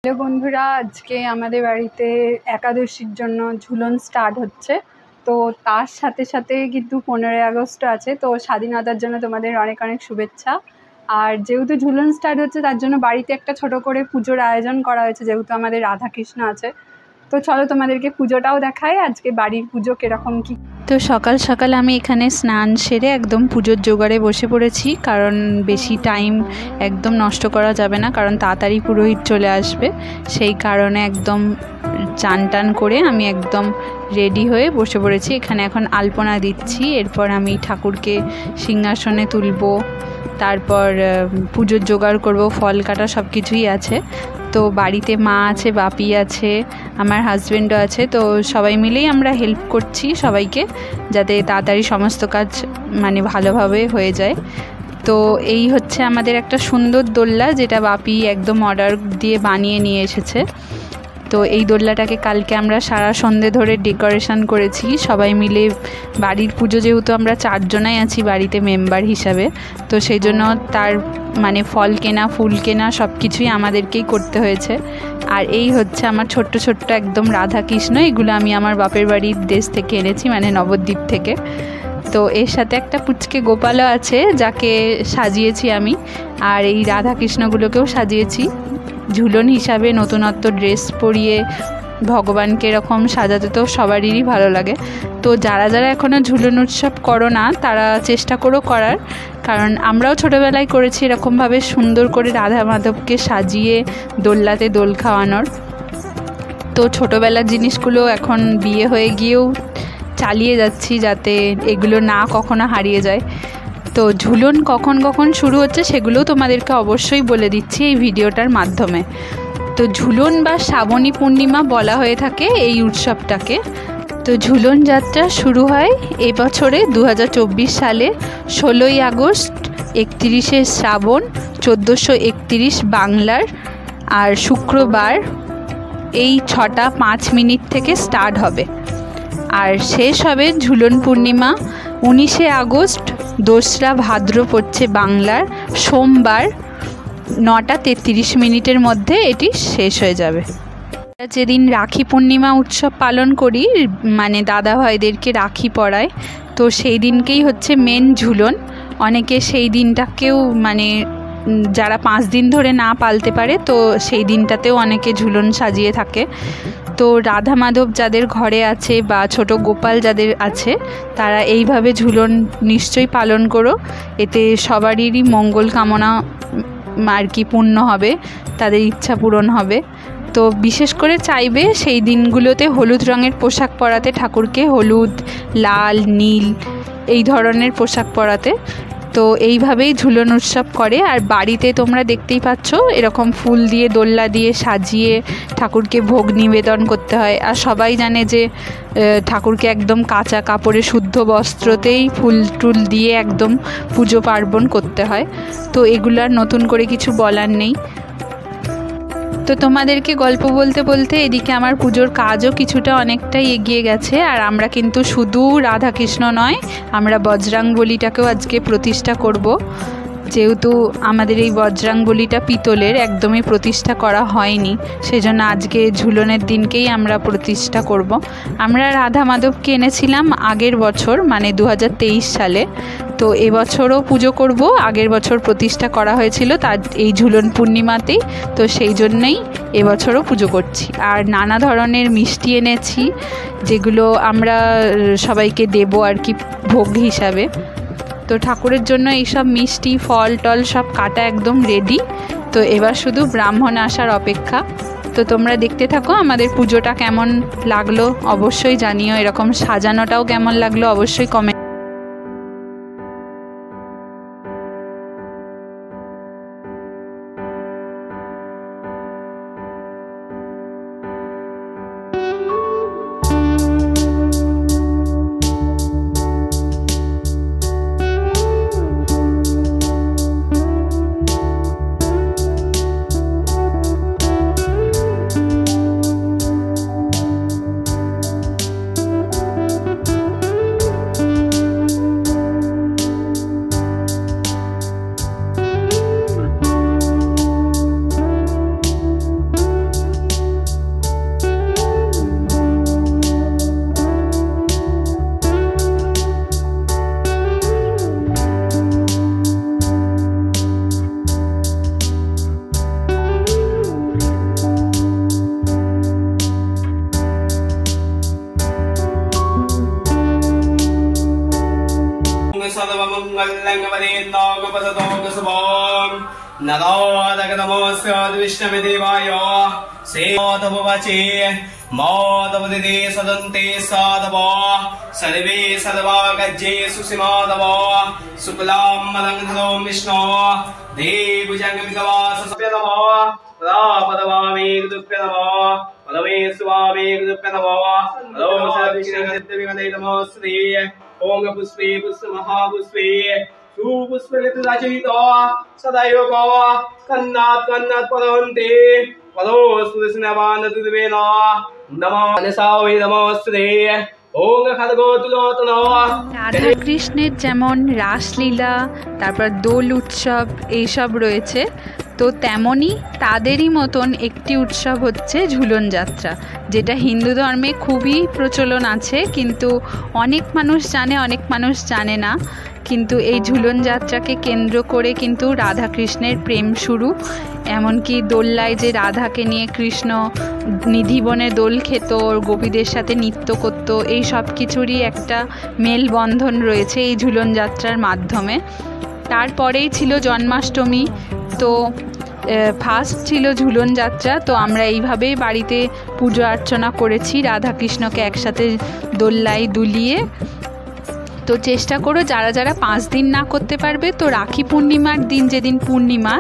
Hello বন্ধুরা, আজকে আমাদের বাড়িতে একাদশীর জন্য ঝুলন স্টার্ট হচ্ছে। তো তার সাথে সাথে কিন্তু 15ই আগস্ট আছে, তো স্বাধীনতার জন্য তোমাদের অনেক অনেক শুভেচ্ছা। আর যেহেতু ঝুলন স্টার্ট হচ্ছে তার জন্য বাড়িতে একটা ছোট করে পুজোর আয়োজন করা হয়েছে, যেহেতু আমাদের রাধাকৃষ্ণ আছে। তো চলো তোমাদেরকে পুজোটাও দেখাই, আজকে বাড়ির পুজো কীরকম কী। তো সকাল সকাল আমি এখানে স্নান সেরে একদম পুজোর জোগাড়ে বসে পড়েছি, কারণ বেশি টাইম একদম নষ্ট করা যাবে না, কারণ তাড়াতাড়ি পুরোহিত চলে আসবে। সেই কারণে একদম চান টান করে আমি একদম রেডি হয়ে বসে পড়েছি। এখানে এখন আলপনা দিচ্ছি, এরপর আমি ঠাকুরকে সিংহাসনে তুলব, তারপর পুজোর জোগাড় করব, ফল কাটা সব কিছুই আছে। তো বাড়িতে মা আছে, বাপি আছে, আমার হাজব্যান্ডও আছে। তো সবাই মিলেই আমরা হেল্প করছি সবাইকে, যাতে তাড়াতাড়ি সমস্ত কাজ ভালোভাবে হয়ে যায়। তো এই হচ্ছে আমাদের একটা সুন্দর দোলনা, যেটা বাপি একদম অর্ডার দিয়ে বানিয়ে নিয়ে এসেছে। তো এই দোলনাটাকে কালকে আমরা সারা সন্ধে ধরে ডেকোরেশন করেছি সবাই মিলে। বাড়ির পুজো যেহেতু আমরা 4 জনাই আছি বাড়িতে মেম্বার হিসাবে, তো সেই জন্য তার ফল কেনা, ফুল কেনা সব কিছুই আমাদেরকেই করতে হয়েছে। আর এই হচ্ছে আমার ছোট্ট ছোট্ট একদম রাধাকৃষ্ণ, এগুলো আমি আমার বাপের বাড়ির দেশ থেকে এনেছি, নবদ্বীপ থেকে। তো এর সাথে একটা পুচকে গোপালও আছে, যাকে সাজিয়েছি আমি। আর এই রাধাকৃষ্ণগুলোকেও সাজিয়েছি ঝুলন হিসাবে। নতুনত্ব ড্রেস পরিয়ে ভগবানকে এরকম সাজাতে তো সবারই ভালো লাগে। তো যারা যারা এখনও ঝুলন উৎসব করো না, তারা চেষ্টা করো করার, কারণ আমরাও ছোটোবেলায় করেছি এরকমভাবে সুন্দর করে রাধা মাধবকে সাজিয়ে দোলনাতে দোল খাওয়ানোর। তো ছোটোবেলার জিনিসগুলো এখন বিয়ে হয়ে গিয়েও চালিয়ে যাচ্ছি, যাতে এগুলো না কখনো হারিয়ে যায়। তো ঝুলন কখন কখন শুরু হচ্ছে সেগুলোও তোমাদেরকে অবশ্যই বলে দিচ্ছি এই ভিডিওটার মাধ্যমে। তো ঝুলন বা শ্রাবণী পূর্ণিমা বলা হয়ে থাকে এই উৎসবটাকে। তো ঝুলন যাত্রা শুরু হয় এবছরে 2024 সালে 16ই আগস্ট, 31শে শ্রাবণ 1431 বাংলার আর শুক্রবার এই 6টা 5 মিনিট থেকে স্টার্ট হবে। আর শেষ হবে ঝুলন পূর্ণিমা 19শে আগস্ট, 2রা ভাদ্র পড়ছে বাংলার সোমবার 9টা 33 মিনিটের মধ্যে এটি শেষ হয়ে যাবে। যেদিন রাখি পূর্ণিমা উৎসব পালন করি, দাদা ভাইদেরকে রাখি পরায়, তো সেই দিনকেই হচ্ছে মেন ঝুলন। অনেকে সেই দিনটাকেও যারা 5 দিন ধরে না পালতে পারে, তো সেই দিনটাতেও অনেকে ঝুলন সাজিয়ে থাকে। তো রাধা মাধব যাদের ঘরে আছে বা ছোট গোপাল যাদের আছে, তারা এইভাবে ঝুলন নিশ্চয়ই পালন করো, এতে সবারই মঙ্গল কামনা পূর্ণ হবে, তাদের ইচ্ছা পূরণ হবে। তো বিশেষ করে চাইবে সেই দিনগুলোতে হলুদ রঙের পোশাক পরাতে ঠাকুরকে, হলুদ, লাল, নীল এই ধরনের পোশাক পরাতে। তো এইভাবেই ঝুলন উৎসব করে। আর বাড়িতে তোমরা দেখতেই পাচ্ছ এরকম ফুল দিয়ে দোলনা দিয়ে সাজিয়ে ঠাকুরকে ভোগ নিবেদন করতে হয়। আর সবাই জানে যে ঠাকুরকে একদম কাঁচা কাপড়ে শুদ্ধ বস্ত্রতেই ফুল টুল দিয়ে একদম পুজো পার্বণ করতে হয়। তো এগুলার নতুন করে কিছু বলার নেই। তো তোমাদেরকে গল্প বলতে বলতে এদিকে আমার পুজোর কাজও কিছুটা অনেকটাই এগিয়ে গেছে। আর আমরা কিন্তু শুধু রাধাকৃষ্ণ নয়, আমরা বজরাঙ্গবলীটাকেও আজকে প্রতিষ্ঠা করব। যেহেতু আমাদের এই বজরাঙ্গবলীটা পিতলের, একদমই প্রতিষ্ঠা করা হয়নি, সেজন্য আজকে ঝুলনের দিনকেই আমরা প্রতিষ্ঠা করব। আমরা রাধা মাধবকে এনেছিলাম আগের বছর, 2023 সালে। তো এবছরও পুজো করব, আগের বছর প্রতিষ্ঠা করা হয়েছিল তার এই ঝুলন পূর্ণিমাতেই, তো সেই জন্যই এবছরও পুজো করছি। আর নানা ধরনের মিষ্টি এনেছি, যেগুলো আমরা সবাইকে দেব আর কি ভোগ হিসাবে। তো ঠাকুরের জন্য এইসব মিষ্টি, ফল টল সব কাটা একদম রেডি। তো এবার শুধু ব্রাহ্মণ আসার অপেক্ষা। তো তোমরা দেখতে থাকো আমাদের পুজোটা কেমন লাগলো অবশ্যই জানিও, এরকম সাজানোটাও কেমন লাগলো অবশ্যই কমেন্ট। मङ्गलङ्गपदेन्दोगपदतोगसुभोम् नमोदगनमोऽस्याद्विष्णवेदेवाय सेवादवचे माधवदिदे सदन्ते साधव सर्वे सदवा गज्जे सुसीमाधव शुक्लां मलङ्घनो विष्णो देवजङ्गविकवासप्य नमः पदापदवामे दुप्य नमः पदमे स्वामे दुप्य नमः पदो सर्वविघ्नहर्तृ नमोऽस्ते ओम पुष्पे पुष्पमहापुष्पे सुपुष्पलितराजहितो सदैव कन्नात् पदन्ते पदो सुदर्शनवानतुदेवेन नमो निसावे नमोऽस्ते ओम खड्गोतुलोतनो। রাধা কৃষ্ণের যেমন রাসলীলা, তারপর দোল উৎসব এইসব রয়েছে, তো তেমনই তাদেরই মতন একটি উৎসব হচ্ছে ঝুলন যাত্রা, যেটা হিন্দু ধর্মে খুবই প্রচলন আছে, কিন্তু অনেক মানুষ জানে অনেক মানুষ জানে না। কিন্তু এই ঝুলন যাত্রাকে কেন্দ্র করে কিন্তু রাধা কৃষ্ণের প্রেম শুরু। এমনকি দোল্লায় যে রাধাকে নিয়ে কৃষ্ণ নিধিবনে দোল খেত, গোপীদের সাথে নৃত্য করতো, এই সব কিছুরই একটা মেলবন্ধন রয়েছে এই ঝুলন যাত্রার মাধ্যমে। তারপরেই ছিল জন্মাষ্টমী, তো ফার্স্ট ছিল ঝুলন যাত্রা। তো আমরা এইভাবেই বাড়িতে পুজো অর্চনা করেছি রাধাকৃষ্ণকে একসাথে দোল্লায় দুলিয়ে। তো চেষ্টা করো যারা যারা 5 দিন না করতে পারবে, তো রাখি পূর্ণিমার দিন যেদিন পূর্ণিমা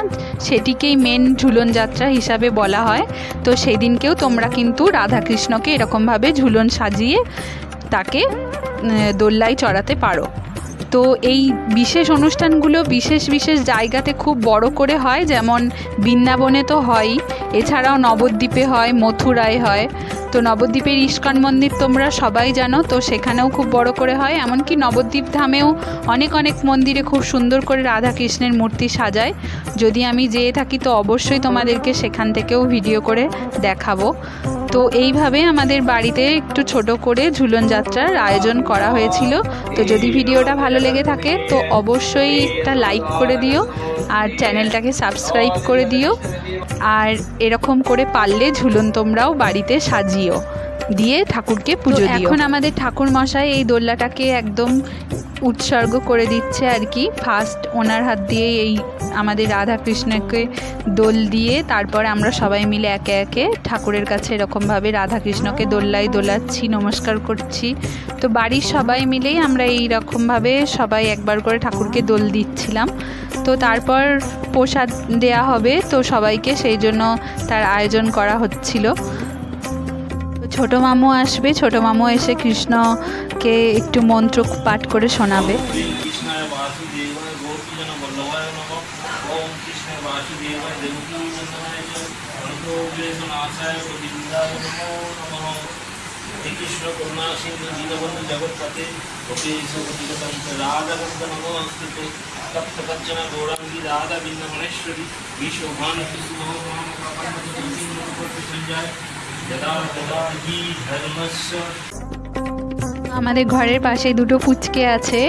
সেটিকেই মেন ঝুলন যাত্রা হিসাবে বলা হয়। তো সেই দিনকেও তোমরা কিন্তু রাধাকৃষ্ণকে এরকমভাবে ঝুলন সাজিয়ে তাকে দোল্লায় চড়াতে পারো। তো এই বিশেষ অনুষ্ঠানগুলো বিশেষ বিশেষ জায়গাতে খুব বড় করে হয়, যেমন বৃন্দাবনে তো হয়ই, এছাড়াও নবদ্বীপে হয়, মথুরায় হয়। তো নবদ্বীপের ইস্কন মন্দির তোমরা সবাই জানো, তো সেখানেও খুব বড় করে হয়। এমনকি নবদ্বীপ ধামেও অনেক অনেক মন্দিরে খুব সুন্দর করে রাধাকৃষ্ণের মূর্তি সাজায়। যদি আমি যেয়ে থাকি তো অবশ্যই তোমাদেরকে সেখান থেকেও ভিডিও করে দেখাবো। তো এইভাবে আমাদের বাড়িতে একটু ছোট করে ঝুলন যাত্রার আয়োজন করা হয়েছিল। তো যদি ভিডিওটা ভালো লেগে থাকে তো অবশ্যই একটা লাইক করে দিও আর চ্যানেলটাকে সাবস্ক্রাইব করে দিও। আর এরকম করে পারলে ঝুলন তোমরাও বাড়িতে সাজিও, দিয়ে ঠাকুরকে পুজো দিও। এখন আমাদের ঠাকুর মশাই এই দোল্লাটাকে একদম উৎসর্গ করে দিচ্ছে আর কি। ফার্স্ট ওনার হাত দিয়ে এই আমাদের রাধা কৃষ্ণকে দোল দিয়ে তারপর আমরা সবাই মিলে একে একে ঠাকুরের কাছে এরকমভাবে রাধা কৃষ্ণকে দোল্লায় দোলাচ্ছি, নমস্কার করছি। তো বাড়ির সবাই মিলেই আমরা এই রকমভাবে সবাই একবার করে ঠাকুরকে দোল দিচ্ছিলাম। তো তারপর প্রসাদ দেয়া হবে, তো সবাইকে সেই জন্য তার আয়োজন করা হচ্ছিল। ছোট মামু আসবে, ছোট মামু এসে কৃষ্ণকে একটু মন্ত্র পাঠ করে শোনাবে। কৃষ্ণ করুণা সিন্ধু দীনবন্ধু জগৎপতে গোপীশ রাধাকান্ত নমস্তুতে তপ্তকঞ্চন গৌরাঙ্গী রাধা বৃন্দাবনেশ্বরী বিশ্বভানু সঞ্জয় যদা যদা হি ধর্মস্য। আমাদের ঘরের পাশে দুটো পুচকে আছে,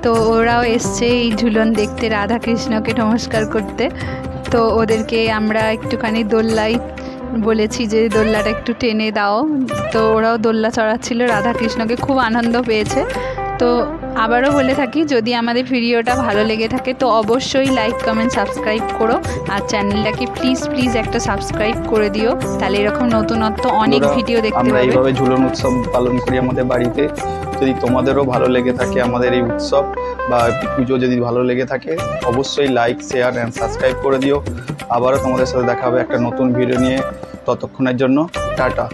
তো ওরাও এসছে এই ঝুলন দেখতে, রাধা কৃষ্ণকে নমস্কার করতে। তো ওদেরকে আমরা একটুখানি দোল্লাই বলেছি যে দোল্লাটা একটু টেনে দাও, তো ওরাও দোল্লা চড়াচ্ছিল, রাধা কৃষ্ণকে খুব আনন্দ পেয়েছে। তো আবারও বলে থাকি, যদি আমাদের ভিডিওটা ভালো লেগে থাকে তো অবশ্যই লাইক কমেন্ট সাবস্ক্রাইব করো, আর চ্যানেলটাকে প্লিজ একটা সাবস্ক্রাইব করে দিও, তাহলে এরকম নতুনত্ব অনেক ভিডিও দেখতে পাবে। আমরা এইভাবে ঝুলন উৎসব পালন করি আমাদের বাড়িতে। যদি তোমাদেরও ভালো লেগে থাকে আমাদের এই উৎসব বা পুজো যদি ভালো লেগে থাকে অবশ্যই লাইক শেয়ার অ্যান্ড সাবস্ক্রাইব করে দিও। আবারও তোমাদের সাথে দেখা হবে একটা নতুন ভিডিও নিয়ে, ততক্ষণের জন্য টাটা।